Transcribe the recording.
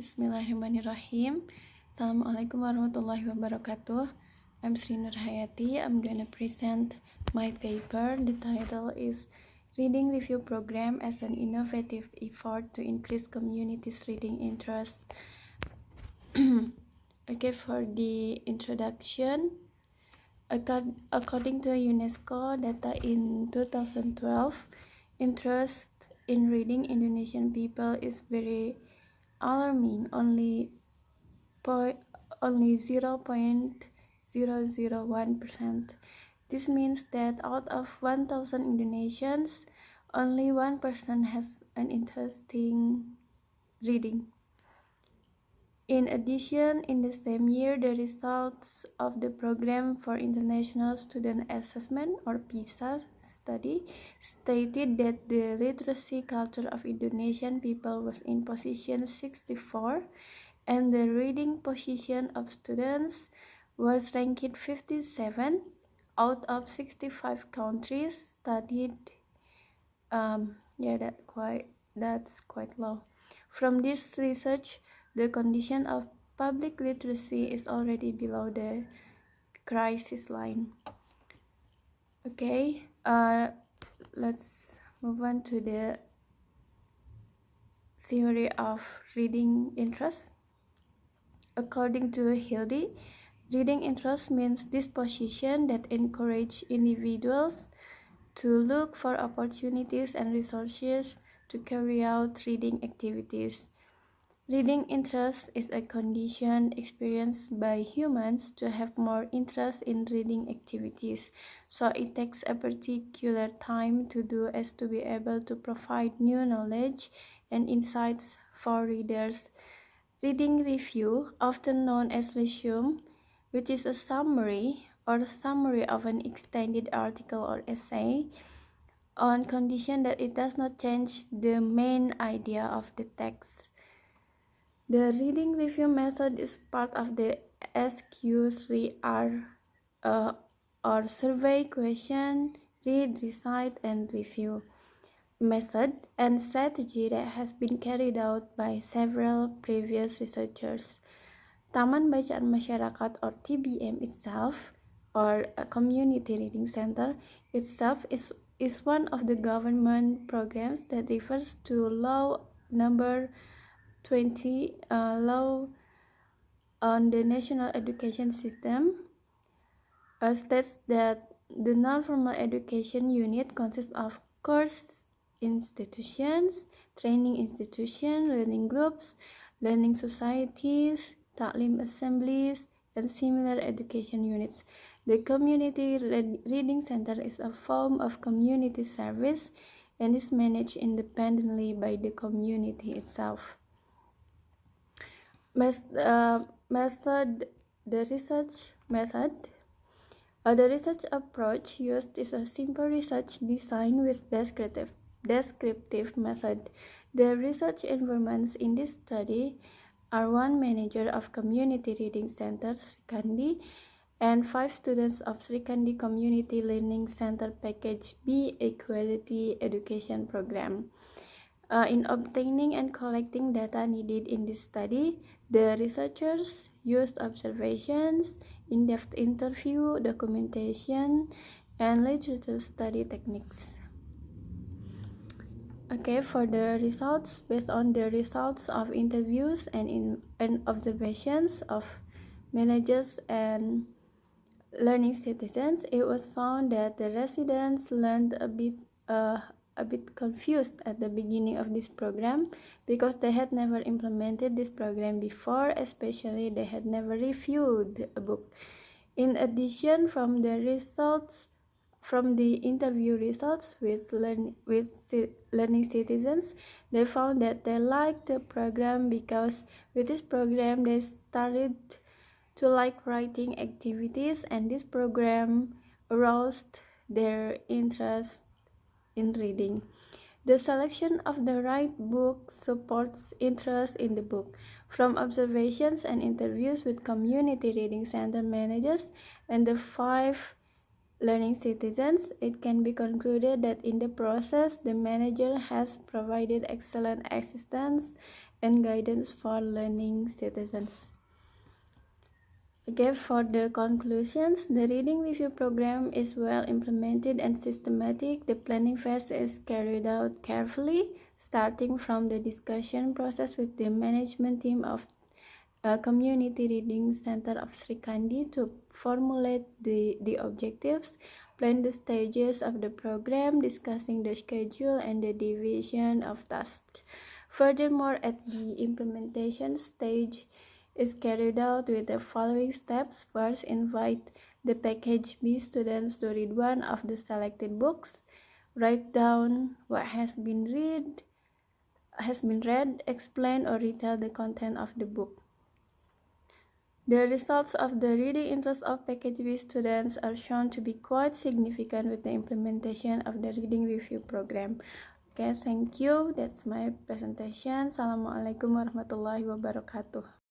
Bismillahirrahmanirrahim. Assalamualaikum warahmatullahi wabarakatuh. I'm Sri Nurhayati. I'm gonna present my paper. The title is Reading Review Program as an Innovative Effort to Increase Communities' Reading Interest. Okay, for the introduction, according to UNESCO data in 2012, interest in reading Indonesian people is very alarming. Only 0.001%. This means that out of 1,000 Indonesians, only 1% has an interest in reading. In addition, in the same year, the results of the Program for International Student Assessment, or PISA, study stated that the literacy culture of Indonesian people was in position 64, and the reading position of students was ranked 57 out of 65 countries studied. That's quite low. From this research, the condition of public literacy is already below the crisis line. Okay, let's move on to the theory of reading interest. According to Hildy, reading interest means disposition that encourage individuals to look for opportunities and resources to carry out reading activities. Reading interest is a condition experienced by humans to have more interest in reading activities, so it takes a particular time to do as to be able to provide new knowledge and insights for readers. Reading review, often known as resume, which is a summary of an extended article or essay, on condition that it does not change the main idea of the text. The reading review method is part of the SQ3R or survey, question, read, recite, and review method and strategy that has been carried out by several previous researchers. Taman Bacaan Masyarakat, or TBM itself, or a community reading center itself, is one of the government programs that refers to Law Number 20, Law on the National Education System, states that the non-formal education unit consists of course institutions, training institutions, learning groups, learning societies, taklim assemblies, and similar education units. The community reading center is a form of community service and is managed independently by the community itself. The research approach used is a simple research design with descriptive method. The research environments in this study are one manager of Community Reading Center Srikandi and 5 students of Srikandi Community Learning Center Package B Equality Education Program. In obtaining and collecting data needed in this study, the researchers used observations, in-depth interview, documentation, and literature study techniques. Okay, for the results, based on the results of interviews and observations of managers and learning citizens, it was found that the residents learned a bit confused at the beginning of this program because they had never implemented this program before, especially they had never reviewed a book. In addition, from the interview results with learning citizens, they found that they liked the program because with this program they started to like writing activities, and this program aroused their interest in reading. The selection of the right book supports interest in the book. From observations and interviews with community reading center managers and the 5 learning citizens, it can be concluded that in the process, the manager has provided excellent assistance and guidance for learning citizens. Okay, for the conclusions, the reading review program is well implemented and systematic. The planning phase is carried out carefully, starting from the discussion process with the management team of Community Reading Center of Srikandi to formulate the objectives, plan the stages of the program, discussing the schedule and the division of tasks. Furthermore, at the implementation stage, is carried out with the following steps. First, invite the package B students to read one of the selected books. Write down what has been read, explain or retell the content of the book. The results of the reading interest of package B students are shown to be quite significant with the implementation of the reading review program. Okay, thank you. That's my presentation. Assalamualaikum warahmatullahi wabarakatuh.